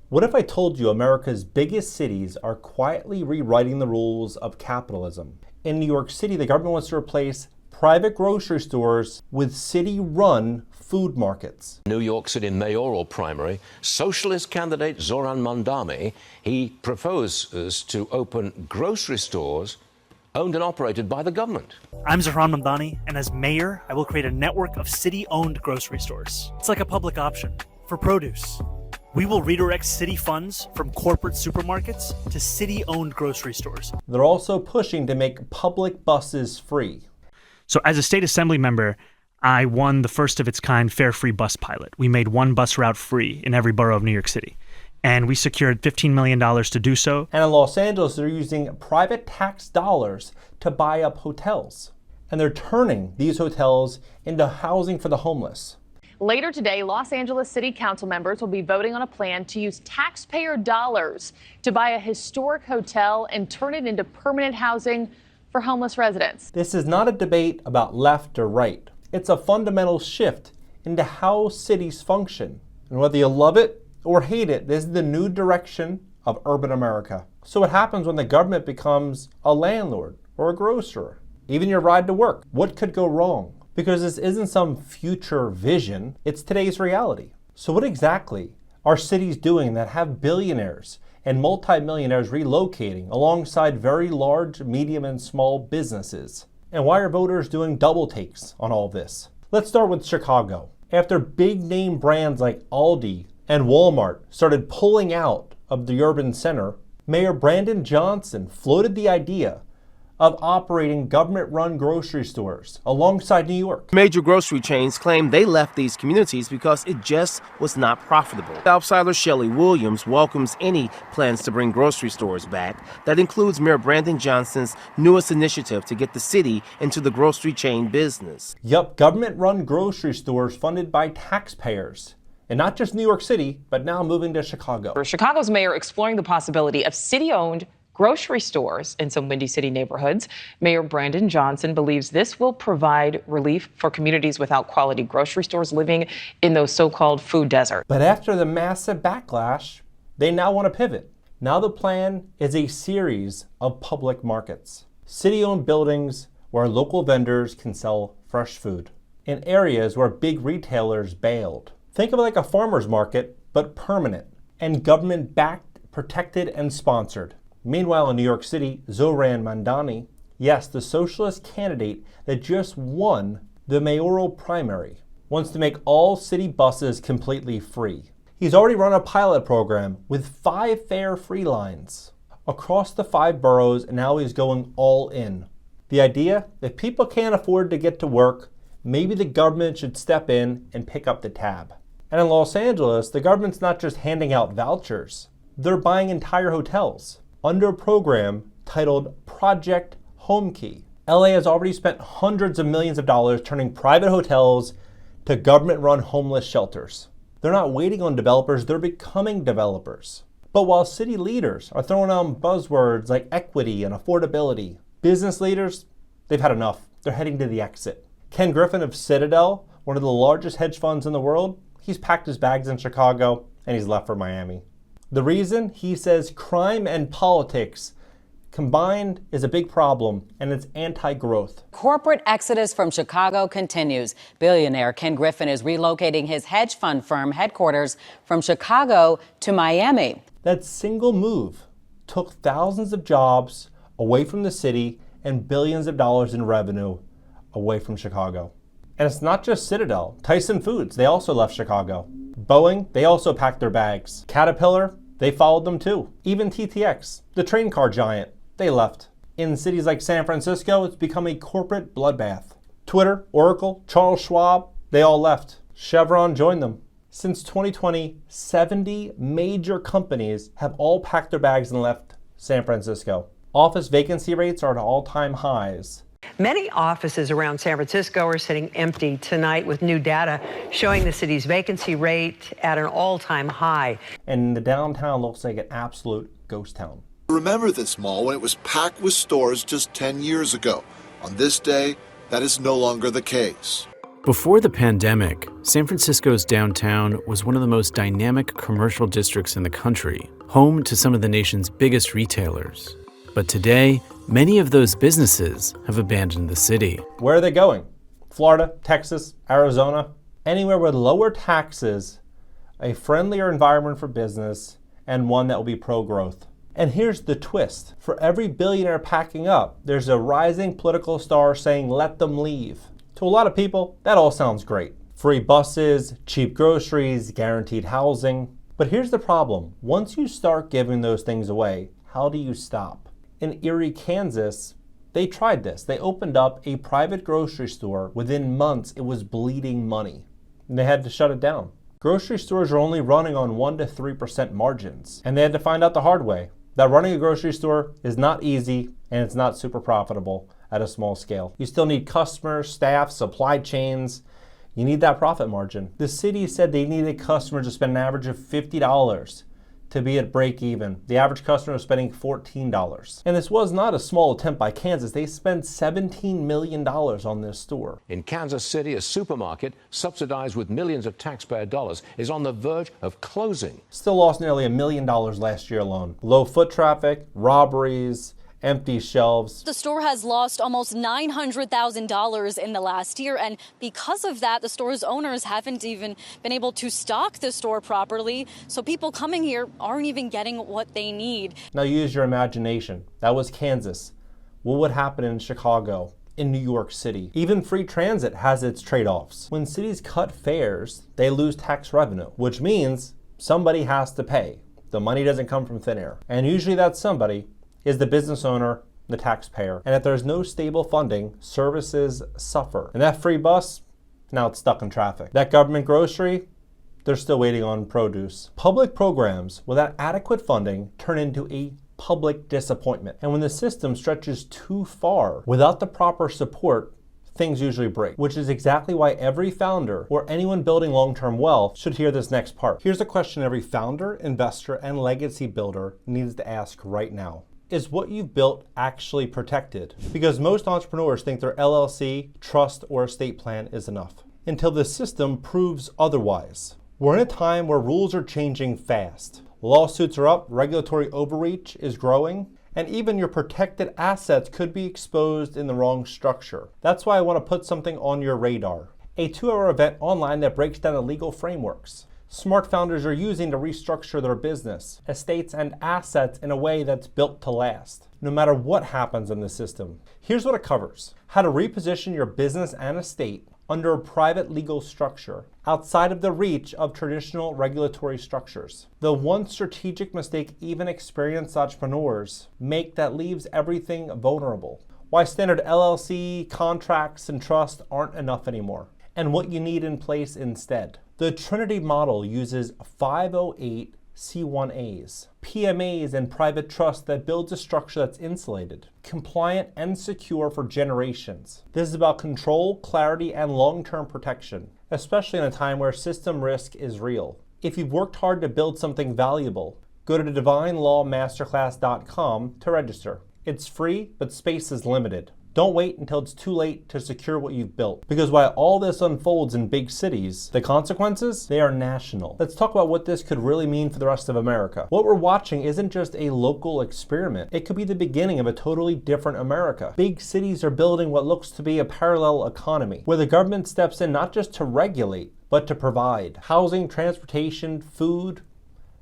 What if I told you America's biggest cities are quietly rewriting the rules of capitalism? In New York City, the government wants to replace private grocery stores with city-run food markets. New York City mayoral primary, socialist candidate Zoran Mandani, he proposes to open grocery stores owned and operated by the government. I'm Zoran Mamdani, and as mayor, I will create a network of city-owned grocery stores. It's like a public option for produce. We will redirect city funds from corporate supermarkets to city-owned grocery stores. They're also pushing to make public buses free. So as a state assembly member, I won the first of its kind Fare Free Bus pilot. We made one bus route free in every borough of New York City. And we secured $15 million to do so. And in Los Angeles, they're using private tax dollars to buy up hotels. And they're turning these hotels into housing for the homeless. Later today, Los Angeles City Council members will be voting on a plan to use taxpayer dollars to buy a historic hotel and turn it into permanent housing for homeless residents. This is not a debate about left or right. It's a fundamental shift into how cities function. And whether you love it or hate it, this is the new direction of urban America. So what happens when the government becomes a landlord or a grocer? Even your ride to work, what could go wrong? Because this isn't some future vision, it's today's reality. So what exactly are cities doing that have billionaires and multimillionaires relocating alongside very large, medium, and small businesses? And why are voters doing double takes on all this? Let's start with Chicago. After big name brands like Aldi and Walmart started pulling out of the urban center, Mayor Brandon Johnson floated the idea of operating government-run grocery stores alongside New York. Major grocery chains claim they left these communities because it just was not profitable. Southsider Shelley Williams welcomes any plans to bring grocery stores back. That includes Mayor Brandon Johnson's newest initiative to get the city into the grocery chain business. Yup, government-run grocery stores funded by taxpayers. And not just New York City, but now moving to Chicago. Chicago's mayor exploring the possibility of city-owned grocery stores in some Windy City neighborhoods. Mayor Brandon Johnson believes this will provide relief for communities without quality grocery stores living in those so-called food deserts. But after the massive backlash, they now want to pivot. Now the plan is a series of public markets. City-owned buildings where local vendors can sell fresh food in areas where big retailers bailed. Think of it like a farmer's market, but permanent and government-backed, protected, and sponsored. Meanwhile, in New York City, Zoran Mamdani, yes, the socialist candidate that just won the mayoral primary, wants to make all city buses completely free. He's already run a pilot program with 5 fare-free lines across the 5 boroughs, and now he's going all in. The idea, if people can't afford to get to work, maybe the government should step in and pick up the tab. And in Los Angeles, the government's not just handing out vouchers, they're buying entire hotels under a program titled Project Homekey. LA has already spent hundreds of millions of dollars turning private hotels to government-run homeless shelters. They're not waiting on developers, they're becoming developers. But while city leaders are throwing out buzzwords like equity and affordability, business leaders, they've had enough. They're heading to the exit. Ken Griffin of Citadel, one of the largest hedge funds in the world, he's packed his bags in Chicago and he's left for Miami. The reason, he says, crime and politics combined is a big problem, and it's anti-growth. Corporate exodus from Chicago continues. Billionaire Ken Griffin is relocating his hedge fund firm headquarters from Chicago to Miami. That single move took thousands of jobs away from the city and billions of dollars in revenue away from Chicago. And it's not just Citadel. Tyson Foods, they also left Chicago. Boeing, they also packed their bags. Caterpillar, they followed them too. Even TTX, the train car giant, they left. In cities like San Francisco, it's become a corporate bloodbath. Twitter, Oracle, Charles Schwab, they all left. Chevron joined them. Since 2020, 70 major companies have all packed their bags and left San Francisco. Office vacancy rates are at all-time highs. Many offices around San Francisco are sitting empty tonight, with new data showing the city's vacancy rate at an all-time high. And the downtown looks like an absolute ghost town. Remember this mall when it was packed with stores just 10 years ago. On this day, that is no longer the case. Before the pandemic, San Francisco's downtown was one of the most dynamic commercial districts in the country, home to some of the nation's biggest retailers. But today, many of those businesses have abandoned the city. Where are they going? Florida, Texas, Arizona? Anywhere with lower taxes, a friendlier environment for business, and one that will be pro-growth. And here's the twist. For every billionaire packing up, there's a rising political star saying, let them leave. To a lot of people, that all sounds great. Free buses, cheap groceries, guaranteed housing. But here's the problem. Once you start giving those things away, how do you stop? In Erie, Kansas, they tried this. They opened up a private grocery store. Within months, it was bleeding money. And they had to shut it down. Grocery stores are only running on 1% to 3% margins. And they had to find out the hard way that running a grocery store is not easy and it's not super profitable at a small scale. You still need customers, staff, supply chains. You need that profit margin. The city said they needed customers to spend an average of $50 to be at break even. The average customer was spending $14. And this was not a small attempt by Kansas. They spent $17 million on this store. In Kansas City, a supermarket subsidized with millions of taxpayer dollars is on the verge of closing. Still lost nearly $1 million last year alone. Low foot traffic, robberies, empty shelves. The store has lost almost $900,000 in the last year, and because of that, the store's owners haven't even been able to stock the store properly, so people coming here aren't even getting what they need. Now use your imagination. That was Kansas. What would happen in Chicago, in New York City? Even free transit has its trade-offs. When cities cut fares, they lose tax revenue, which means somebody has to pay. The money doesn't come from thin air. And usually that somebody is the business owner, the taxpayer. And if there's no stable funding, services suffer. And that free bus, now it's stuck in traffic. That government grocery, they're still waiting on produce. Public programs without adequate funding turn into a public disappointment. And when the system stretches too far without the proper support, things usually break, which is exactly why every founder or anyone building long-term wealth should hear this next part. Here's a question every founder, investor, and legacy builder needs to ask right now. Is what you've built actually protected? Because most entrepreneurs think their LLC, trust, or estate plan is enough, until the system proves otherwise. We're in a time where rules are changing fast. Lawsuits are up, regulatory overreach is growing, and even your protected assets could be exposed in the wrong structure. That's why I want to put something on your radar. A 2-hour event online that breaks down the legal frameworks smart founders are using to restructure their business, estates, and assets in a way that's built to last, no matter what happens in the system. Here's what it covers: how to reposition your business and estate under a private legal structure outside of the reach of traditional regulatory structures. The one strategic mistake even experienced entrepreneurs make that leaves everything vulnerable. Why standard LLC, contracts, and trust aren't enough anymore, and what you need in place instead. The Trinity model uses 508c1As, PMAs, and private trust that builds a structure that's insulated, compliant, and secure for generations. This is about control, clarity, and long-term protection, especially in a time where system risk is real. If you've worked hard to build something valuable, go to divinelawmasterclass.com to register. It's free, but space is limited. Don't wait until it's too late to secure what you've built. Because while all this unfolds in big cities, the consequences, they are national. Let's talk about what this could really mean for the rest of America. What we're watching isn't just a local experiment. It could be the beginning of a totally different America. Big cities are building what looks to be a parallel economy, where the government steps in not just to regulate, but to provide housing, transportation, food.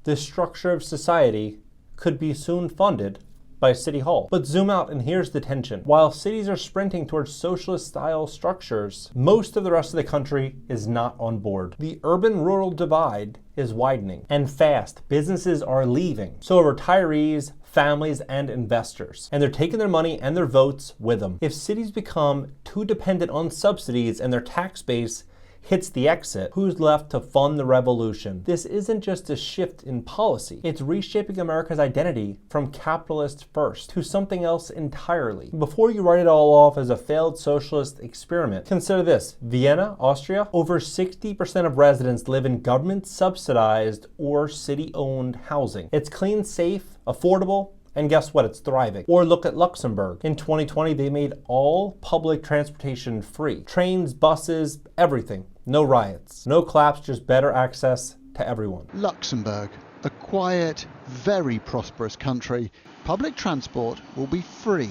This structure of society could be soon funded by City Hall. But zoom out and here's the tension. While cities are sprinting towards socialist-style structures, most of the rest of the country is not on board. The urban-rural divide is widening, and fast. Businesses are leaving. So are retirees, families, and investors. And they're taking their money and their votes with them. If cities become too dependent on subsidies and their tax base hits the exit, who's left to fund the revolution? This isn't just a shift in policy. It's reshaping America's identity from capitalist first to something else entirely. Before you write it all off as a failed socialist experiment, consider this. Vienna, Austria, over 60% of residents live in government-subsidized or city-owned housing. It's clean, safe, affordable, And guess what? It's thriving. Or look at Luxembourg. In 2020, they made all public transportation free. Trains, buses, everything. No riots. No collapse, just better access to everyone. Luxembourg, a quiet, very prosperous country. Public transport will be free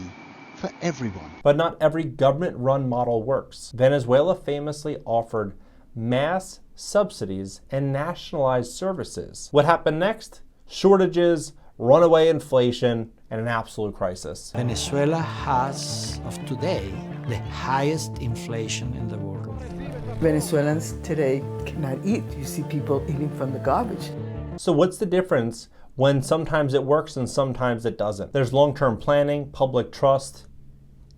for everyone. But not every government-run model works. Venezuela famously offered mass subsidies and nationalized services. What happened next? Shortages, runaway inflation, and an absolute crisis. Venezuela has, of today, the highest inflation in the world. Venezuelans today cannot eat. You see people eating from the garbage. So what's the difference when sometimes it works and sometimes it doesn't? There's long-term planning, public trust,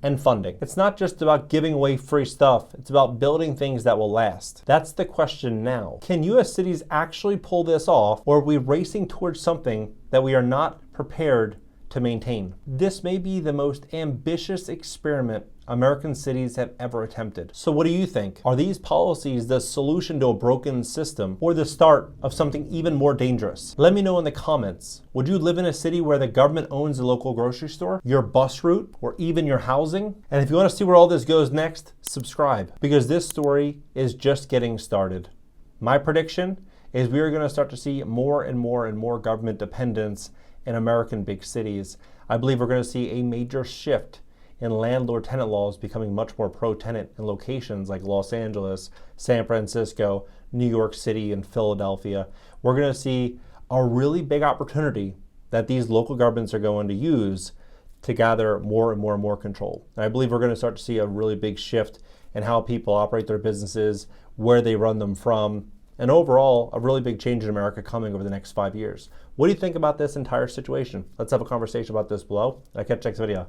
and funding. It's not just about giving away free stuff, it's about building things that will last. That's the question now. Can US cities actually pull this off, or are we racing towards something that we are not prepared to maintain? This may be the most ambitious experiment American cities have ever attempted. So what do you think? Are these policies the solution to a broken system or the start of something even more dangerous? Let me know in the comments. Would you live in a city where the government owns a local grocery store, your bus route, or even your housing? And if you want to see where all this goes next, subscribe, because this story is just getting started. My prediction is we are going to start to see more and more and more government dependence in American big cities. I believe we're going to see a major shift in landlord-tenant laws becoming much more pro-tenant in locations like Los Angeles, San Francisco, New York City, and Philadelphia. We're going to see a really big opportunity that these local governments are going to use to gather more and more and more control. And I believe we're going to start to see a really big shift in how people operate their businesses, where they run them from, and overall, a really big change in America coming over the next 5 years. What do you think about this entire situation? Let's have a conversation about this below. I'll catch you next video.